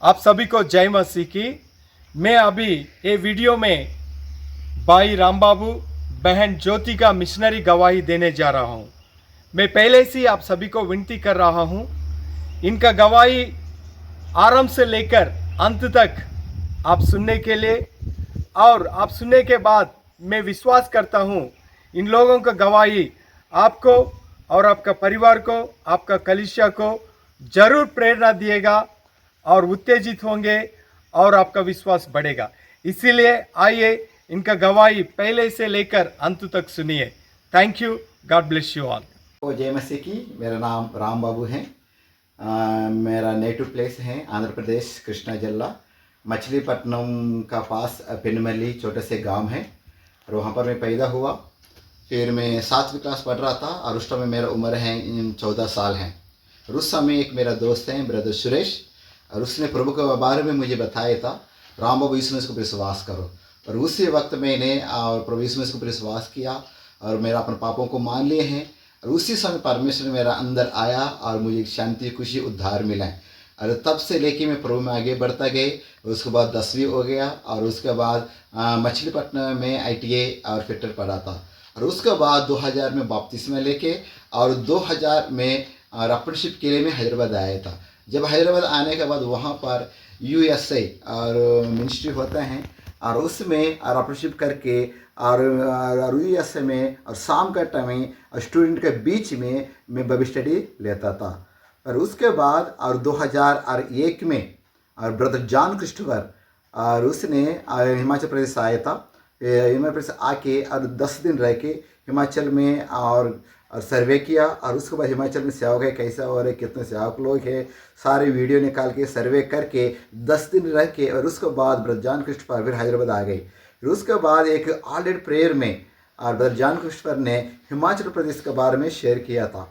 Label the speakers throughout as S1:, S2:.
S1: आप सभी को जय मसीह की। मैं अभी ये वीडियो में भाई राम बाबू बहन ज्योति का मिशनरी गवाही देने जा रहा हूँ। मैं पहले से ही आप सभी को विनती कर रहा हूँ, इनका गवाही आरंभ से लेकर अंत तक आप सुनने के लिए, और आप सुनने के बाद मैं विश्वास करता हूँ इन लोगों का गवाही आपको और आपका परिवार को, आपका कलीसिया को जरूर प्रेरणा दिएगा और उत्तेजित होंगे और आपका विश्वास बढ़ेगा। इसीलिए आइए इनका गवाही पहले से लेकर अंत तक सुनिए। Thank you, God bless you all.
S2: जय मसीह की। मेरा नाम राम बाबू है। मेरा नेटिव प्लेस है आंध्र प्रदेश कृष्णा जिला मछलीपट्टनम का पास पिनमल्ली छोटे से गांव है, और वहाँ पर मैं पैदा हुआ। फिर मैं 7वीं क्लास पढ़ रहा था और उस समय मेरा उम्र है 14 साल है। और उस समय एक मेरा दोस्त है ब्रदर सुरेश, और उसने प्रभु के बारे में मुझे बताया था, राम बाबू यीशु मसीह को विश्वास करो। और उसी वक्त मैंने और प्रभु यीशु मसीह को विश्वास किया और मेरा अपने पापों को मान लिए हैं। और उसी समय परमेश्वर मेरा अंदर आया और मुझे शांति, खुशी, उद्धार मिला। और तब से लेके मैं प्रभु में आगे बढ़ता गए। उसके बाद 10वीं हो गया, और उसके बाद मछलीपट्टनम में ITA और फिटर पढ़ा था। और उसके बाद 2000 में बपतिस्मा लेके और 2000 में अप्रेंटिसशिप के लिए मैं हैदराबाद आया था। जब हैदराबाद आने के बाद वहाँ पर USA और मिनिस्ट्री होता है, और उसमें और अप्रेंटिसशिप करके और USA में और शाम का टाइम और स्टूडेंट के बीच में मैं बाइबल स्टडी लेता था। और उसके बाद और 2001 में और ब्रदर जॉन क्रिस्टोफर और उसने हिमाचल प्रदेश आया था। हिमाचल प्रदेश आके और 10 दिन रह के हिमाचल में और सर्वे किया। और उसके बाद हिमाचल में सेवक है कैसा हो रहे, कितने सेवक लोग हैं, सारे वीडियो निकाल के सर्वे करके 10 दिन रह के, और उसके बाद ब्रदर जॉन क्रिस्टोफर फिर हैदराबाद आ गई। फिर उसके बाद एक ऑडिट प्रेयर में और ब्रदर जॉन क्रिस्टोफर ने हिमाचल प्रदेश के बारे में शेयर किया था।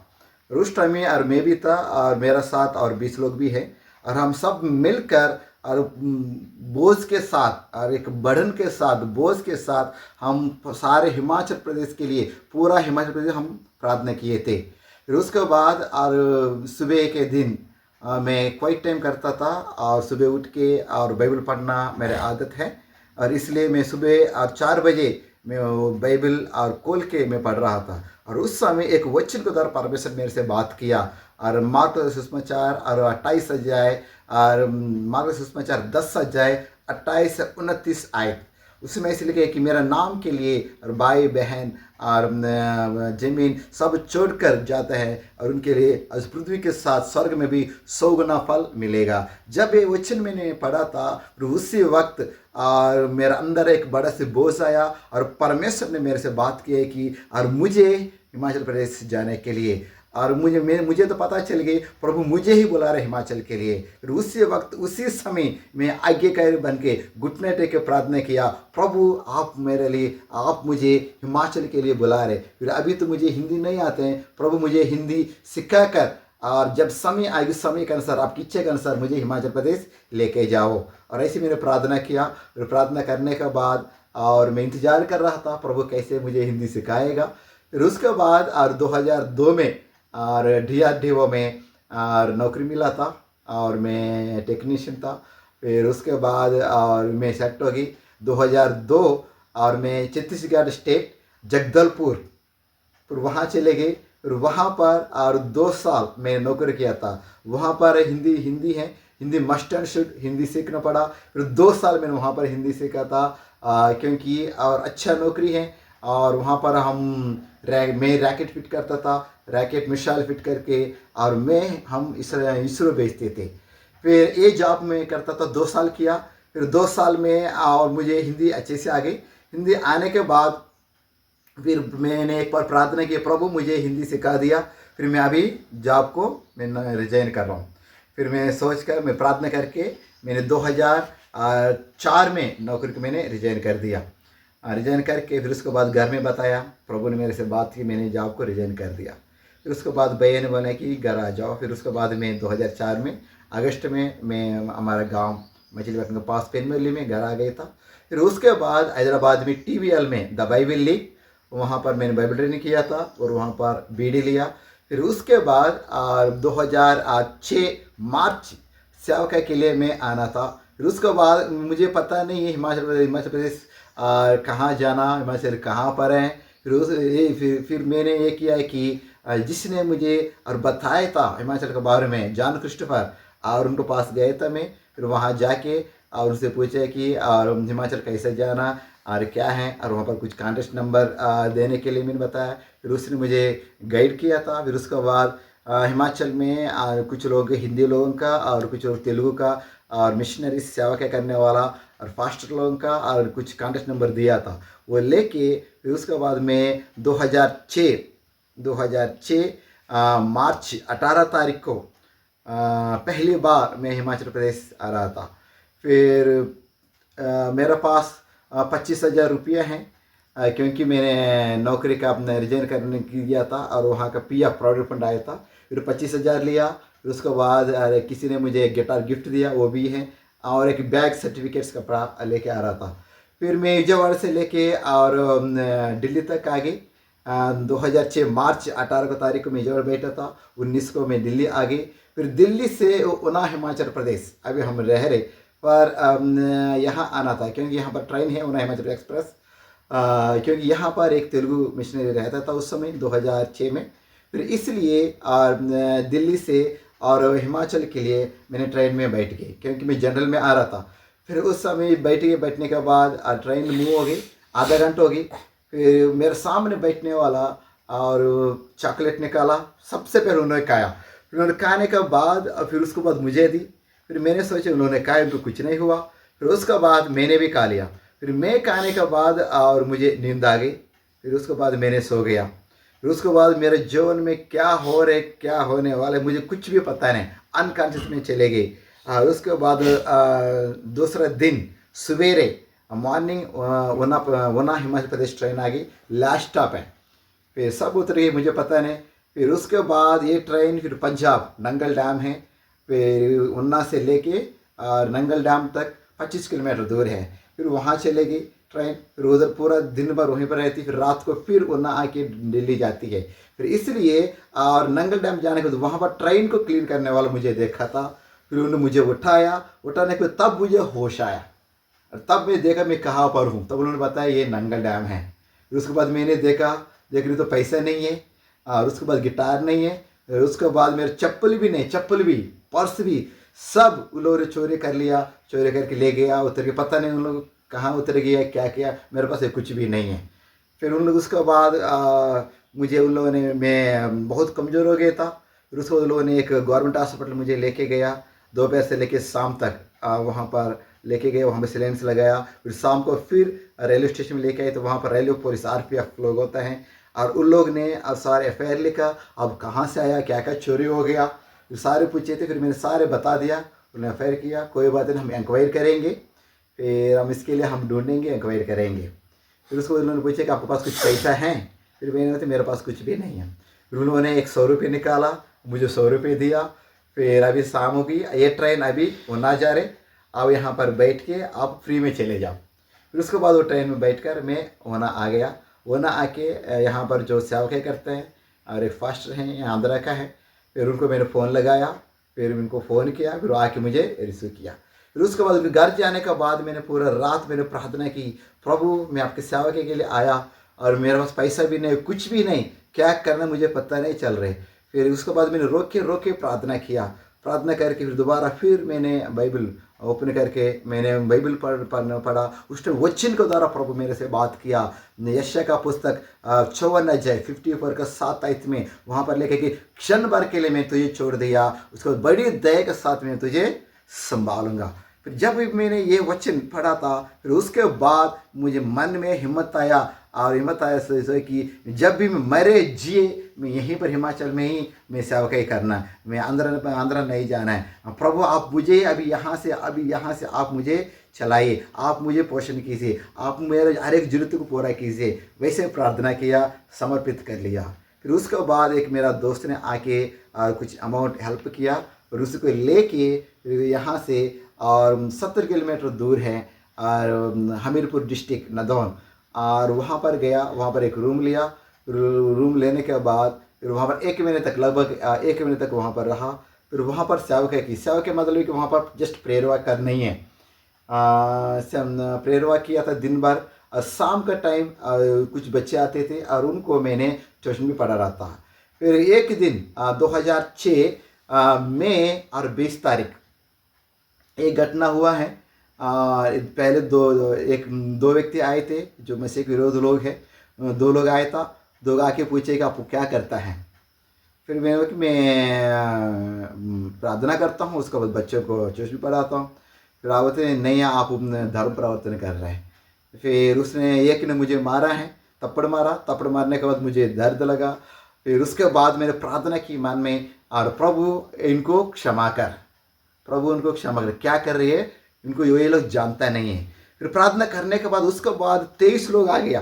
S2: और उस टाइम में और मैं भी था और मेरा साथ और 20 लोग भी हैं, और हम सब मिलकर और बोझ के साथ और एक बढ़न के साथ बोझ के साथ हम सारे हिमाचल प्रदेश के लिए, पूरा हिमाचल प्रदेश हम प्रार्थना किए थे। फिर उसके बाद और सुबह के दिन मैं क्वाइट टाइम करता था, और सुबह उठ के और बाइबल पढ़ना मेरी आदत है। और इसलिए मैं सुबह और 4 बजे मैं बाइबल और खोल के मैं पढ़ रहा था। और उस समय एक वचन के द्वारा परमेश्वर मेरे से बात किया, और मार्क सुसमाचार और 28 अध्याय और मार्क सुसमाचार 10 अध्याय 28 से 29 आयत, उसमें ऐसे लिखे कि मेरा नाम के लिए और भाई बहन और जमीन सब छोड़कर जाता है, और उनके लिए पृथ्वी के साथ स्वर्ग में भी 100 गुना फल मिलेगा। जब ये वचन मैंने पढ़ा था, उसी वक्त और मेरा अंदर एक बड़ा से बोझ आया, और परमेश्वर ने मेरे से बात की है कि और मुझे हिमाचल प्रदेश जाने के लिए, और मुझे तो पता चल गई प्रभु मुझे ही बुला रहे हिमाचल के लिए। फिर उसी वक्त उसी समय मैं आज्ञाकारी बन के घुटने टेक के प्रार्थना किया, प्रभु आप मेरे लिए, आप मुझे हिमाचल के लिए बुला रहे। फिर अभी तो मुझे हिंदी नहीं आते हैं, प्रभु मुझे हिंदी सिखा कर, और जब समय आएगी समय के अनुसार आपकी इच्छा के अनुसार मुझे हिमाचल प्रदेश लेके जाओ। और ऐसे मैंने प्रार्थना किया। फिर प्रार्थना करने के बाद और मैं इंतजार कर रहा था प्रभु कैसे मुझे हिंदी सिखाएगा। फिर उसके बाद और 2002 में और DRDO में और नौकरी मिला था, और मैं टेक्नीशियन था। फिर उसके बाद और मैं सेट हो गई 2002, और मैं छत्तीसगढ़ स्टेट जगदलपुर फिर वहाँ चले गए। फिर वहाँ पर और 2 साल मैंने नौकरी किया था। वहाँ पर हिंदी है, Hindi must and should, Hindi सीखना पड़ा। फिर 2 साल मैंने वहाँ पर हिंदी सीखा था, क्योंकि और अच्छा नौकरी है। और वहाँ पर मैं रैकेट फिट करता था, रैकेट मिसाइल फिट करके, और हम इसरो भेजते थे। फिर ये जॉब मैं करता था, 2 साल किया। फिर 2 साल में और मुझे हिंदी अच्छे से आ गई। हिंदी आने के बाद फिर मैंने एक बार प्रार्थना की, प्रभु मुझे हिंदी सिखा दिया। फिर मैं अभी जॉब को मैं रिजाइन कर रहा हूँ। फिर मैं सोच कर मैं प्रार्थना करके मैंने 2004 में नौकरी को मैंने रिजाइन कर दिया। रिजाइन करके फिर उसके बाद घर में बताया, प्रभु ने मेरे से बात की, मैंने जॉब को रिजाइन कर दिया। फिर उसके बाद भैया ने बोला कि घर आ जाओ। फिर उसके बाद मैं 2004 में अगस्त में मैं हमारा गांव मछलीपट्टनम के पास पेनमल्ली में घर आ गया था। फिर उसके बाद हैदराबाद में TVL में द बाइबल लीग, वहाँ पर मैंने बाइबल ट्रेनिंग किया था और वहाँ पर BD लिया। फिर उसके बाद 2006 मार्च सेवा के लिए मैं आना था। फिर उसके बाद मुझे पता नहीं है हिमाचल प्रदेश कहाँ जाना, हिमाचल कहाँ पर है। फिर मैंने ये किया है कि जिसने मुझे और बताया था हिमाचल के बारे में, जॉन क्रिस्टोफर, और उनके पास गए था मैं। फिर वहाँ जाके और उनसे पूछा कि और हिमाचल कैसे जाना और क्या है, और वहाँ पर कुछ कॉन्टेक्ट नंबर देने के लिए मैंने बताया। फिर उसने मुझे गाइड किया था। फिर उसके बाद हिमाचल में कुछ लोग हिंदी लोगों का और कुछ लोग तेलुगु का और मिशनरी सेवा के करने वाला और फास्टर लोगों का और कुछ कॉन्टेक्ट नंबर दिया था, वो लेके फिर उसके बाद मैं 2006 मार्च 18 तारीख को पहली बार मैं हिमाचल प्रदेश आ रहा था। फिर मेरे पास 25,000 रुपये हैं, क्योंकि मैंने नौकरी का अपना रिजाइन करने किया था और वहाँ का PF प्रोविडेंट फंड आया था। फिर 25,000 लिया। फिर उसके बाद किसी ने मुझे गिटार गिफ्ट दिया, वो भी है, और एक बैग सर्टिफिकेट्स कपड़ा लेके आ रहा था। फिर मैं विजयवाड़ा से लेके और दिल्ली तक आ गई। 2006 मार्च 18 को तारीख को मैं विजयवाड़ा बैठा था, 19 को मैं दिल्ली आ गई। फिर दिल्ली से ऊना हिमाचल प्रदेश अभी हम रह रहे, पर यहाँ आना था क्योंकि यहाँ पर ट्रेन है ऊना हिमाचल एक्सप्रेस। क्योंकि यहाँ पर एक तेलुगु मिशनरी रहता था उस समय 2006 में। फिर इसलिए दिल्ली से और हिमाचल के लिए मैंने ट्रेन में बैठ गई, क्योंकि मैं जनरल में आ रहा था। फिर उस समय बैठने के बाद ट्रेन मूव हो गई, आधा घंटा हो गई। फिर मेरे सामने बैठने वाला और चॉकलेट निकाला, सबसे पहले उन्होंने खाया। फिर उन्होंने खाने के बाद फिर उसके बाद मुझे दी। फिर मैंने सोचा उन्होंने खाया, उनको कुछ नहीं हुआ। फिर उसके बाद मैंने भी खा लिया। फिर मैं खाने के बाद और मुझे नींद आ गई। फिर उसके बाद मैंने सो गया। फिर उसके बाद मेरे जीवन में क्या हो रहे क्या होने वाले मुझे कुछ भी पता नहीं, अनकॉन्शियस में चले गए। उसके बाद दूसरा दिन सवेरे मॉर्निंग ऊना हिमाचल प्रदेश ट्रेन आ गई, लास्ट स्टॉप है। फिर सब उतर गए, मुझे पता नहीं। फिर उसके बाद ये ट्रेन फिर पंजाब नंगल डैम है, फिर ऊना से लेके और नंगल डैम तक 25 किलोमीटर दूर है। फिर वहाँ चलेगी ट्रेन, फिर उधर पूरा दिन भर वहीं पर रहती। फिर रात को फिर ऊना आके दिल्ली जाती है। फिर इसलिए और नंगल डैम जाने के बाद वहाँ पर ट्रेन को क्लीन करने वाला मुझे देखा था। फिर उन्होंने मुझे उठाने के बाद तब मुझे होश आया, और तब मैं देखा मैं कहाँ पर हूँ। तब उन्होंने बताया ये नंगल डैम है। फिर उसके बाद मैंने देख रही तो पैसा नहीं है, और उसके बाद गिटार नहीं है, और उसके बाद मेरे चप्पल भी पर्स भी सब उन लोगों ने चोरी कर लिया। चोरी करके ले गया, उतर के पता नहीं उन लोग कहाँ उतर गया, क्या किया, मेरे पास कुछ भी नहीं है। फिर उन लोग उसके बाद मुझे उन लोगों ने, मैं बहुत कमज़ोर हो गया था। फिर उसको उन लोगों ने एक गवर्नमेंट हॉस्पिटल मुझे लेके गया, दोपहर से लेके शाम तक वहाँ पर लेके गए। वहाँ पर सिलेंस लगाया। फिर शाम को फिर रेलवे स्टेशन में लेके आए, तो वहाँ पर रेलवे पुलिस RPF लोग होता है, और उन लोग ने सारे FIR लिखा, अब कहाँ से आया, क्या क्या चोरी हो गया, फिर सारे पूछे थे। फिर मैंने सारे बता दिया, उन्होंने FIR किया, कोई बात नहीं, हम इंक्वायरी करेंगे, फिर हम इसके लिए हम ढूंढेंगे, इंक्वायरी करेंगे। फिर उसको उन्होंने पूछा कि आपके पास कुछ पैसा है? फिर मैंने बताया मेरे पास कुछ भी नहीं है। फिर उन्होंने एक 100 रुपये निकाला, मुझे 100 रुपये दिया। फिर अभी शाम हो गई, ये ट्रेन अभी ऊना जा रहे, अब यहाँ पर बैठ के आप फ्री में चले जाओ। फिर उसके बाद वो ट्रेन में बैठकर मैं ऊना आ गया। ऊना आके यहाँ पर जो सेवकें करते हैं और एक फास्टर हैं, यहाँ आंध्रा का है, फिर उनको मैंने फ़ोन लगाया, फिर उनको फ़ोन किया, फिर वो आके मुझे रिसीव किया। फिर उसके बाद घर जाने के बाद मैंने पूरा रात मैंने प्रार्थना की, प्रभु मैं आपके सेवा के लिए आया और मेरे पास पैसा भी नहीं, कुछ भी नहीं, क्या करना मुझे पता नहीं चल रहे। फिर उसके बाद मैंने रोक के प्रार्थना किया। प्रार्थना करके फिर दोबारा फिर मैंने बाइबल ओपन करके मैंने बाइबल पढ़ा। उस टाइम वचन के द्वारा प्रभु मेरे से बात किया। यशायाह का पुस्तक 54 अध्याय 54 का 7 आयत में वहाँ पर लिखा कि क्षण भर के लिए मैं तुझे छोड़ दिया, उसके बाद बड़ी दया के साथ मैं तुझे संभालूंगा। फिर जब मैंने ये वचन पढ़ा था, फिर उसके बाद मुझे मन में हिम्मत आया सोचा कि जब भी मैं मरे जिए मैं यहीं पर हिमाचल में ही मैं सेवकाई करना, मैं आंध्र नहीं जाना है। प्रभु आप मुझे अभी यहाँ से आप मुझे चलाइए, आप मुझे पोषण कीजिए, आप मेरे हर एक जरूरत को पूरा कीजिए। वैसे प्रार्थना किया, समर्पित कर लिया। फिर उसके बाद एक मेरा दोस्त ने आके कुछ अमाउंट हेल्प किया, और उसको लेके यहाँ से और 70 किलोमीटर दूर है और हमीरपुर डिस्ट्रिक्ट नदौन, और वहाँ पर गया। वहाँ पर एक रूम लिया। रूम लेने के बाद फिर वहाँ पर 1 महीने तक लगभग 1 महीने तक वहाँ पर रहा। फिर वहाँ पर सेवक की सेवक मतलब कि वहाँ पर जस्ट प्रेरवा कर नहीं है। प्रेरवा किया था दिन भर, और शाम का टाइम कुछ बच्चे आते थे और उनको मैंने ट्यूशन भी पढ़ा रहा था। फिर एक दिन 2006 मई और 20 तारीख एक घटना हुआ है। पहले दो व्यक्ति आए थे जो मसीह के विरोध लोग हैं। दो लोग आए था, दो आके पूछे कि आप क्या करता है। फिर मैंने कि मैं प्रार्थना करता हूँ, उसके बाद बच्चों को ट्यूशन भी पढ़ाता हूँ। फिर आप बोलते नहीं आप धर्म परिवर्तन कर रहे हैं। फिर उसने एक ने मुझे मारा है, थप्पड़ मारने के बाद मुझे दर्द लगा। फिर उसके बाद मैंने प्रार्थना की मन में, और प्रभु इनको क्षमा कर, प्रभु उनको क्षमा कर, क्या कर रही है इनको ये लोग जानता नहीं है। फिर प्रार्थना करने के बाद उसके बाद 23 लोग आ गया,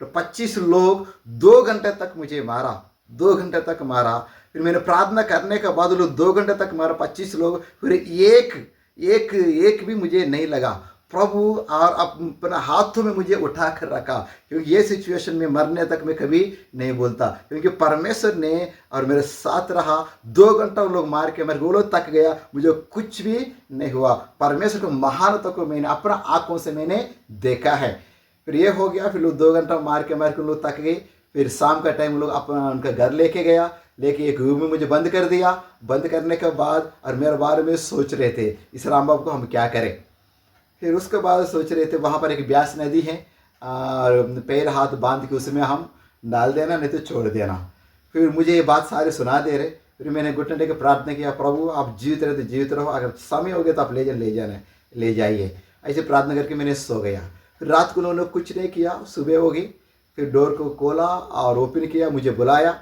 S2: तो 25 लोग 2 घंटे तक मुझे मारा, 2 घंटे तक मारा। फिर मैंने प्रार्थना करने के बाद वो लोग 2 घंटे तक मारा 25 लोग। फिर एक भी मुझे नहीं लगा। प्रभु और अपना हाथों में मुझे उठा कर रखा, क्योंकि ये सिचुएशन में मरने तक मैं कभी नहीं बोलता, क्योंकि परमेश्वर ने और मेरे साथ रहा। 2 घंटा वो लोग मार के मेरे गोलों तक गया, मुझे कुछ भी नहीं हुआ। परमेश्वर को महानता को मैंने अपना आंखों से मैंने देखा है। फिर ये हो गया, फिर लोग 2 घंटा मार के लोग तक गए। फिर शाम का टाइम लोग अपना उनका घर लेके गया, लेके एक रूम में मुझे बंद कर दिया। बंद करने के बाद और मेरे बारे में सोच रहे थे इस राम बाबू को हम क्या करें। फिर उसके बाद सोच रहे थे वहाँ पर एक ब्यास नदी है, और पैर हाथ बांध के उसमें हम डाल देना, नहीं तो छोड़ देना। फिर मुझे ये बात सारे सुना दे रहे। फिर मैंने घुटने टेक के प्रार्थना किया, प्रभु आप जीवित रहे तो जीवित रहो, अगर समय हो गया तो आप ले जाइए। ऐसे प्रार्थना करके मैंने सो गया। फिर रात को उन्होंने कुछ नहीं किया, सुबह हो गई। फिर डोर को खोला और ओपन किया, मुझे बुलाया।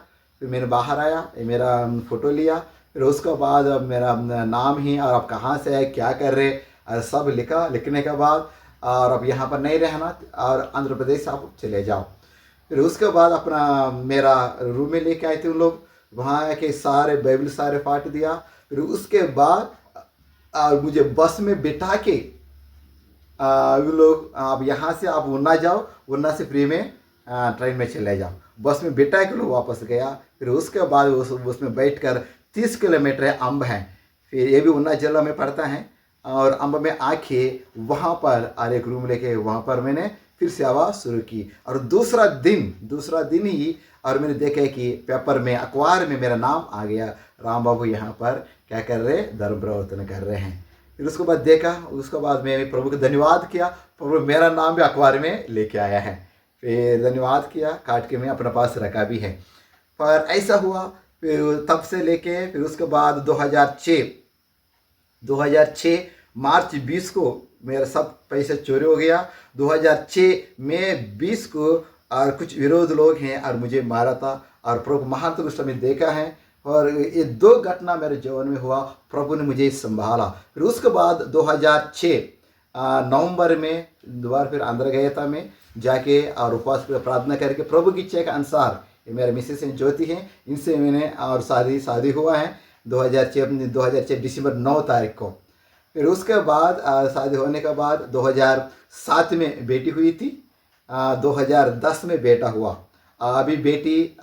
S2: फिर मैंने बाहर आया, मेरा फ़ोटो लिया। फिर उसके बाद मेरा नाम ही और आप कहाँ से आए, क्या कर रहे, और सब लिखा। लिखने के बाद और अब यहाँ पर नहीं रहना और आंध्र प्रदेश आप चले जाओ। फिर उसके बाद अपना मेरा रूम में लेके आए थे उन लोग, वहाँ आके सारे बाइबल सारे फाट दिया। फिर उसके बाद मुझे बस में बिठा के वो लोग आप यहाँ से आप उन्ना जाओ, उन्ना से फ्री में ट्रेन में चले जाओ। बस में बिठा के लोग वापस गया। फिर उसके बाद उसमें बैठ कर 30 किलोमीटर अम्ब है, फिर ये भी उन्ना जिला में पड़ता है। और अम्ब में आके वहाँ पर और एक रूम लेके वहाँ पर मैंने फिर सेवा शुरू की। और दूसरा दिन ही और मैंने देखा कि पेपर में अखबार में मेरा नाम आ गया, राम बाबू यहाँ पर क्या कर रहे, धर्म परिवर्तन कर रहे हैं। फिर उसके बाद देखा, उसके बाद मैंने प्रभु को धन्यवाद किया, प्रभु मेरा नाम भी अखबार में लेके आया है। फिर धन्यवाद किया, काट के मैं अपने पास रखा भी है। पर ऐसा हुआ। फिर तब से लेके फिर उसके बाद 2006 मार्च 20 को मेरा सब पैसे चोरी हो गया। 2006 में 20 को और कुछ विरोध लोग हैं और मुझे मारा था, और प्रभु महान तो उस समय देखा है। और ये 2 घटना मेरे जीवन में हुआ, प्रभु ने मुझे संभाला। फिर उसके बाद 2006 नवंबर में दोबारा फिर आंध्र गया था मैं, जाके और उपवास प्रार्थना करके प्रभु की इच्छा के अनुसार, ये मेरे मिसेस ज्योति हैं, इनसे मैंने और शादी हुआ है 2006 दिसंबर 9 तारीख को। फिर उसके बाद शादी होने के बाद 2007 में बेटी हुई थी, 2010 में बेटा हुआ। अभी बेटी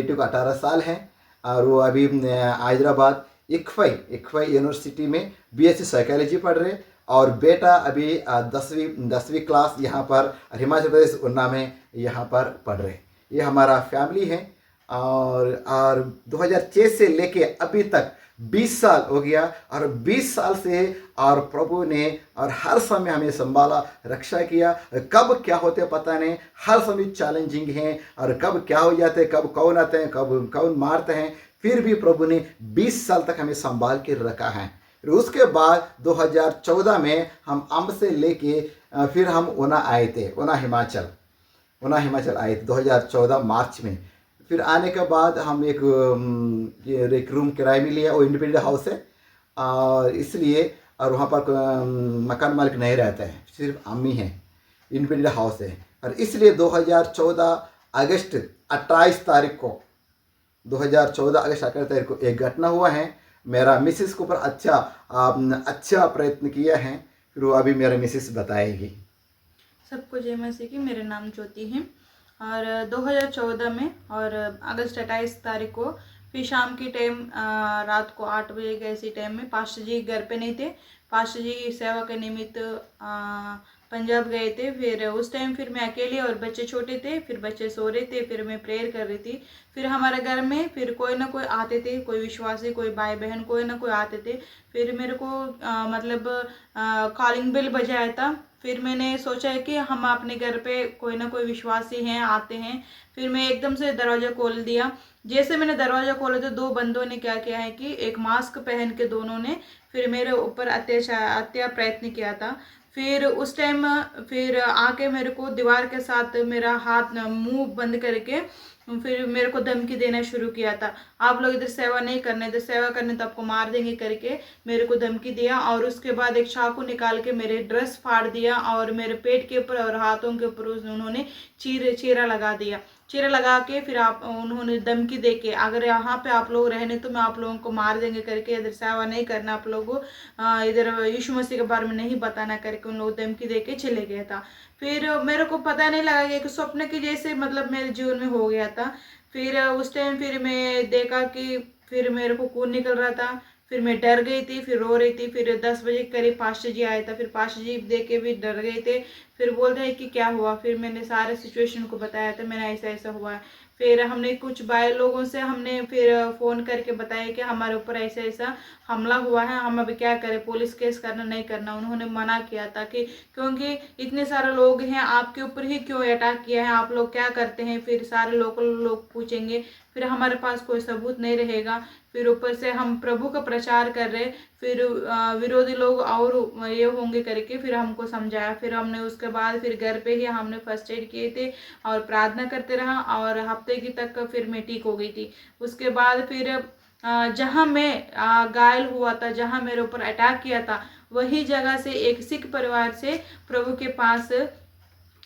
S2: को 18 साल है, और वो अभी हैदराबाद इक्फाई यूनिवर्सिटी में BSc साइकोलॉजी पढ़ रहे। और बेटा अभी 10वीं क्लास यहाँ पर हिमाचल प्रदेश उन्ना में यहाँ पर पढ़ रहे। ये हमारा फैमिली है। और 2006 से लेके अभी तक 20 साल हो गया, और 20 साल से और प्रभु ने और हर समय हमें संभाला, रक्षा किया। कब क्या होते पता नहीं, हर समय चैलेंजिंग है, और कब क्या हो जाते, कब कौन आते हैं, कब कौन मारते हैं, फिर भी प्रभु ने 20 साल तक हमें संभाल के रखा है। फिर उसके बाद 2014 में हम अम्ब से लेके फिर हम उना आए थे, उना हिमाचल आए थे 2014 मार्च में। फिर आने के बाद हम एक रूम किराए में लिया, वो इंडिपेंडेंट हाउस है, और इसलिए और वहाँ पर मकान मालिक नहीं रहते हैं, सिर्फ अम्मी हैं, इंडिपेंडेंट हाउस है। और इसलिए 2014 अगस्त 28 तारीख को 2014 अगस्त 28 तारीख को एक घटना हुआ है। मेरा मिसेस के ऊपर अच्छा प्रयत्न किया है, फिर वो अभी मेरा मिसेस बताएगी।
S3: सबको जय मसीह की। मेरा नाम ज्योति है, और 2014 में और अगस्त 28 तारीख को फिर शाम की टाइम रात को 8 बजे के ऐसे टाइम में पास्टर जी घर पे नहीं थे। पास्टर जी सेवा के निमित्त पंजाब गए थे। फिर उस टाइम फिर मैं अकेली और बच्चे छोटे थे, फिर बच्चे सो रहे थे, फिर मैं प्रेयर कर रही थी। फिर हमारे घर में फिर कोई ना कोई आते थे, कोई विश्वासी, कोई भाई बहन, कोई ना कोई आते थे। फिर मेरे को मतलब कॉलिंग बेल बजाया था। फिर मैंने सोचा है कि हम अपने घर पे कोई ना कोई विश्वासी हैं, आते हैं। फिर मैं एकदम से दरवाज़ा खोल दिया। जैसे मैंने दरवाज़ा खोला तो दो बंदों ने क्या किया है कि एक मास्क पहन के दोनों ने फिर मेरे ऊपर हत्या प्रयत्न किया था। फिर उस टाइम फिर आके मेरे को दीवार के साथ मेरा हाथ मुंह बंद करके फिर मेरे को धमकी देना शुरू किया था। आप लोग इधर सेवा नहीं करने, इधर सेवा करने तो आपको मार देंगे करके मेरे को धमकी दिया। और उसके बाद एक चाकू निकाल के मेरे ड्रेस फाड़ दिया और मेरे पेट के ऊपर और हाथों के ऊपर उन्होंने चीरा लगा दिया। चीरा लगा के फिर उन्होंने धमकी दे के अगर यहाँ पे आप लोग रहने तो मैं आप लोगों को मार देंगे करके, इधर सेवा नहीं करना आप लोगों को, इधर यीशु मसीह के बारे में नहीं बताना करके उन लोग धमकी दे के चले गया था। फिर मेरे को पता नहीं लगा कि एक स्वप्न के जैसे मतलब मेरे जीवन में हो गया था। फिर उस टाइम फिर मैं देखा कि फिर मेरे को खून निकल रहा था। फिर मैं डर गई थी, फिर रो रही थी। फिर 10 बजे के करीब पास्टर जी आया था। फिर पास्टर जी देख के भी डर गए थे। फिर बोल रहे हैं कि क्या हुआ। फिर मैंने सारे सिचुएशन को बताया था, मेरा ऐसा ऐसा हुआ है। फिर हमने कुछ भाई लोगों से हमने फिर फ़ोन करके बताया कि हमारे ऊपर ऐसा ऐसा हमला हुआ है, हम अभी क्या करें, पुलिस केस करना नहीं करना। उन्होंने मना किया था कि क्योंकि इतने सारे लोग हैं, आपके ऊपर ही क्यों अटैक किया है, आप लोग क्या करते हैं। फिर सारे लोकल लोग पूछेंगे, फिर हमारे पास कोई सबूत नहीं रहेगा। फिर ऊपर से हम प्रभु का प्रचार कर रहे, फिर विरोधी लोग और ये होंगे करके फिर हमको समझाया। फिर हमने उसके बाद फिर घर पे ही हमने फर्स्ट एड किए थे और प्रार्थना करते रहा और हफ्ते की तक फिर मैं ठीक हो गई थी। उसके बाद फिर जहाँ मैं घायल हुआ था, जहाँ मेरे ऊपर अटैक किया था, वही जगह से एक सिख परिवार से प्रभु के पास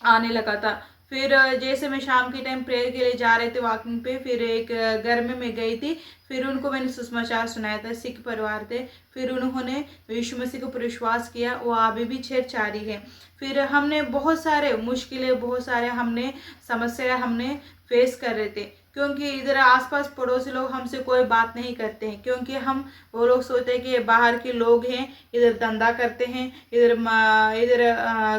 S3: आने लगा था। फिर जैसे मैं शाम के टाइम प्रेयर के लिए जा रहे थे वॉकिंग पे, फिर एक घर में मैं गई थी। फिर उनको मैंने सुसमाचार सुनाया था, सिख परिवार थे। फिर उन्होंने यीशु मसीह के ऊपर विश्वास किया, वो अभी भी छेड़छाड़ी है। फिर हमने बहुत सारे मुश्किलें, बहुत सारे हमने समस्या हमने फेस कर रहे थे, क्योंकि इधर आसपास पड़ोसी लोग हमसे कोई बात नहीं करते हैं, क्योंकि वो लोग सोचते हैं कि ये बाहर के लोग हैं, इधर धंधा करते हैं, इधर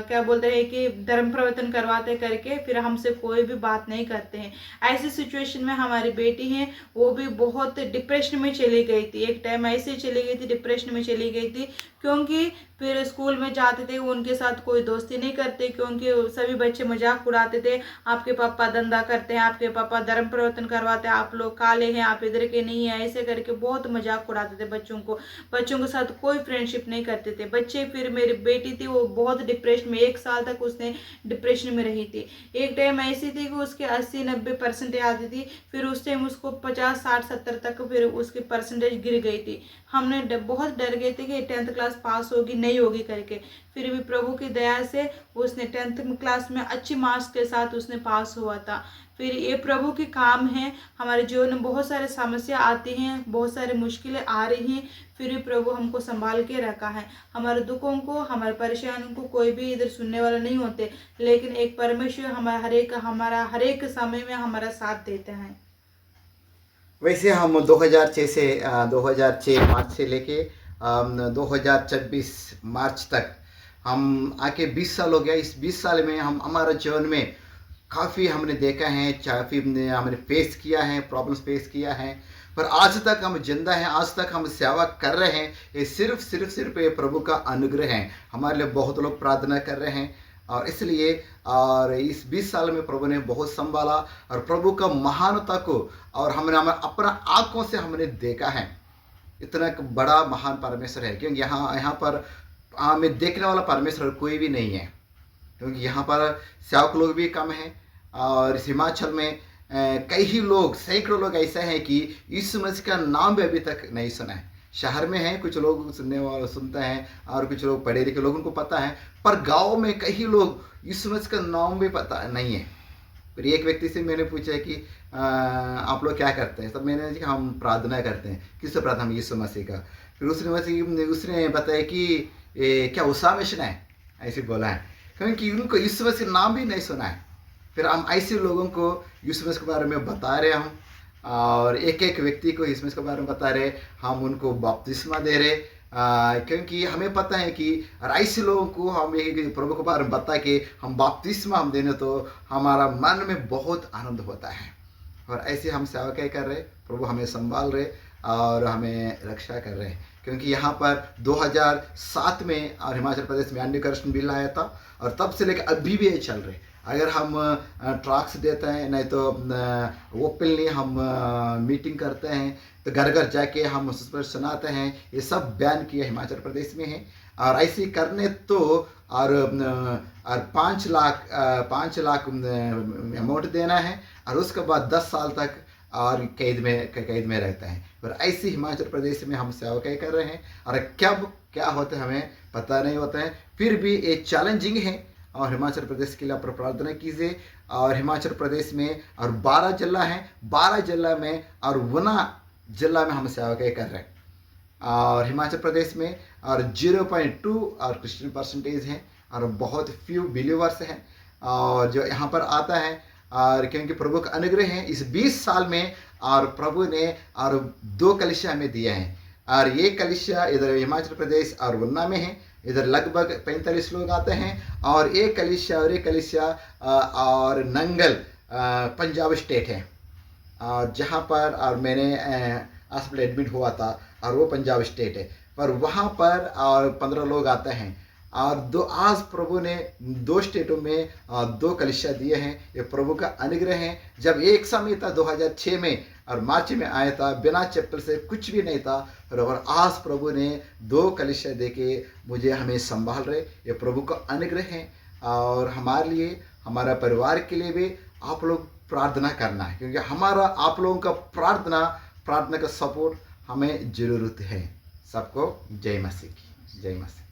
S3: क्या बोलते हैं कि धर्म परिवर्तन करवाते करके फिर हमसे कोई भी बात नहीं करते हैं। ऐसी सिचुएशन में हमारी बेटी है, वो भी बहुत डिप्रेशन में चली गई थी। एक टाइम ऐसे चली गई थी, डिप्रेशन में चली गई थी, क्योंकि फिर स्कूल में जाते थे, उनके साथ कोई दोस्ती नहीं करते, क्योंकि सभी बच्चे मजाक उड़ाते थे, आपके पापा धंधा करते हैं, आपके पापा धर्म परिवर्तन करवाते हैं, आप लोग काले हैं, आप इधर के नहीं हैं, ऐसे करके बहुत मजाक उड़ाते थे बच्चों के साथ कोई फ्रेंडशिप नहीं करते थे बच्चे। फिर मेरी बेटी थी, वो बहुत डिप्रेशन में, 1 साल तक उसने डिप्रेशन में रही थी। एक टाइम ऐसी थी कि उसके 80-90% आती थी, फिर उस टाइम उसको 50-60-70 तक फिर उसकी परसेंटेज गिर गई थी। हमने बहुत डर गए थे कि 10th क्लास पास होगी नहीं होगी करके। फिर भी प्रभु की दया से उसने 10th क्लास में अच्छी मार्क्स के साथ उसने पास हुआ था। फिर ये प्रभु के काम है। हमारे जीवन में बहुत सारे समस्या आती हैं, बहुत सारी मुश्किलें आ रही हैं, फिर भी प्रभु हमको संभाल के रखा है। हमारे दुखों को, हमारे परेशानियों को कोई भी इधर सुनने वाला नहीं होते, लेकिन एक परमेश्वर हमारा हर एक समय में हमारा साथ देते हैं।
S2: वैसे हम 2006 से 2006 मार्च से लेके 2026 मार्च तक हम आके 20 साल हो गया। इस 20 साल में हम हमारे जीवन में काफ़ी हमने देखा है, काफ़ी हमने फेस किया है, प्रॉब्लम्स फेस किया है, पर आज तक हम जिंदा हैं, आज तक हम सेवा कर रहे हैं। ये सिर्फ ये प्रभु का अनुग्रह है। हमारे लिए बहुत लोग प्रार्थना कर रहे हैं और इसलिए और इस 20 साल में प्रभु ने बहुत संभाला और प्रभु का महानता को और हमने अपना आंखों से हमने देखा है। इतना बड़ा महान परमेश्वर है, क्योंकि यहाँ पर हमें देखने वाला परमेश्वर कोई भी नहीं है, क्योंकि यहाँ पर सेवक लोग भी कम हैं। और इस हिमाचल में कई लोग, सैकड़ों लोग ऐसे हैं कि यीशु मसीह का नाम भी अभी तक नहीं सुना है। शहर में हैं कुछ लोग सुनते हैं और कुछ लोग पढ़े लिखे लोगों को पता है, पर गांव में कई लोग यीशु मसीह का नाम भी पता नहीं है। फिर एक व्यक्ति से मैंने पूछा कि आप लोग क्या करते हैं, तब मैंने कहा हम प्रार्थना करते हैं। किससे प्रार्थना? हम यीशु मसीह का। फिर उसने बताया कि क्या उषा मिशन है, ऐसे बोला है, क्योंकि उनको यीशु मसीह नाम भी नहीं सुना है। फिर हम ऐसे लोगों को यीशु मसीह के बारे में बता रहे हम और एक एक व्यक्ति को इसमें इसके बारे में बता रहे, हम उनको बपतिस्मा दे रहे। क्योंकि हमें पता है कि ऐसे लोगों को हम एक प्रभु के बारे में बता के हम बपतिस्मा हम देने तो हमारा मन में बहुत आनंद होता है। और ऐसे हम सेवा कर रहे, प्रभु हमें संभाल रहे और हमें रक्षा कर रहे हैं। क्योंकि यहाँ पर 2007 में और हिमाचल प्रदेश में एंटी करप्शन बिल आया था और तब से लेकर अभी भी ये चल रहे। अगर हम ट्रक्स देते हैं, नहीं तो ओपनली हम मीटिंग करते हैं, तो घर घर जाके हम उस पर सुनाते हैं, ये सब बैन किया हिमाचल प्रदेश में है। और ऐसे करने तो और 5 लाख अमाउंट देना है और उसके बाद 10 साल तक और कैद में रहता है। और ऐसे हिमाचल प्रदेश में हम सेवा कर रहे हैं और कब क्या होता है हमें पता नहीं होता है, फिर भी ये चैलेंजिंग है। और हिमाचल प्रदेश के लिए आप प्रार्थना कीजिए। और हिमाचल प्रदेश में और 12 जिला हैं, 12 जिला में और वना जिला में हम सेवा कर रहे हैं। और हिमाचल प्रदेश में और 0.2 और क्रिश्चियन परसेंटेज हैं और बहुत फ्यू बिलीवर्स हैं और जो यहाँ पर आता है। और क्योंकि प्रभु का अनुग्रह है इस 20 साल में, और प्रभु ने और 2 कलीसिया हमें दिया है। और ये कलीसिया इधर हिमाचल प्रदेश और वन्ना में है, इधर लगभग 45 लोग आते हैं। और एक कलीसिया और नंगल पंजाब स्टेट है, और जहाँ पर और मैंने हॉस्पिटल एडमिट हुआ था और वो पंजाब स्टेट है। पर वहाँ पर और 15 लोग आते हैं। और आज प्रभु ने 2 स्टेटों में 2 कलीसिया दिए हैं। ये प्रभु का अनुग्रह है। जब एक समय था 2006 में और मार्च में आया था, बिना चैप्टर से कुछ भी नहीं था, और आज प्रभु ने 2 कलीसिया दे के मुझे हमें संभाल रहे। ये प्रभु का अनुग्रह है। और हमारे लिए, हमारा परिवार के लिए भी आप लोग प्रार्थना करना है, क्योंकि हमारा आप लोगों का प्रार्थना का सपोर्ट हमें ज़रूरत है। सबको जय मसीह की, जय मसीह।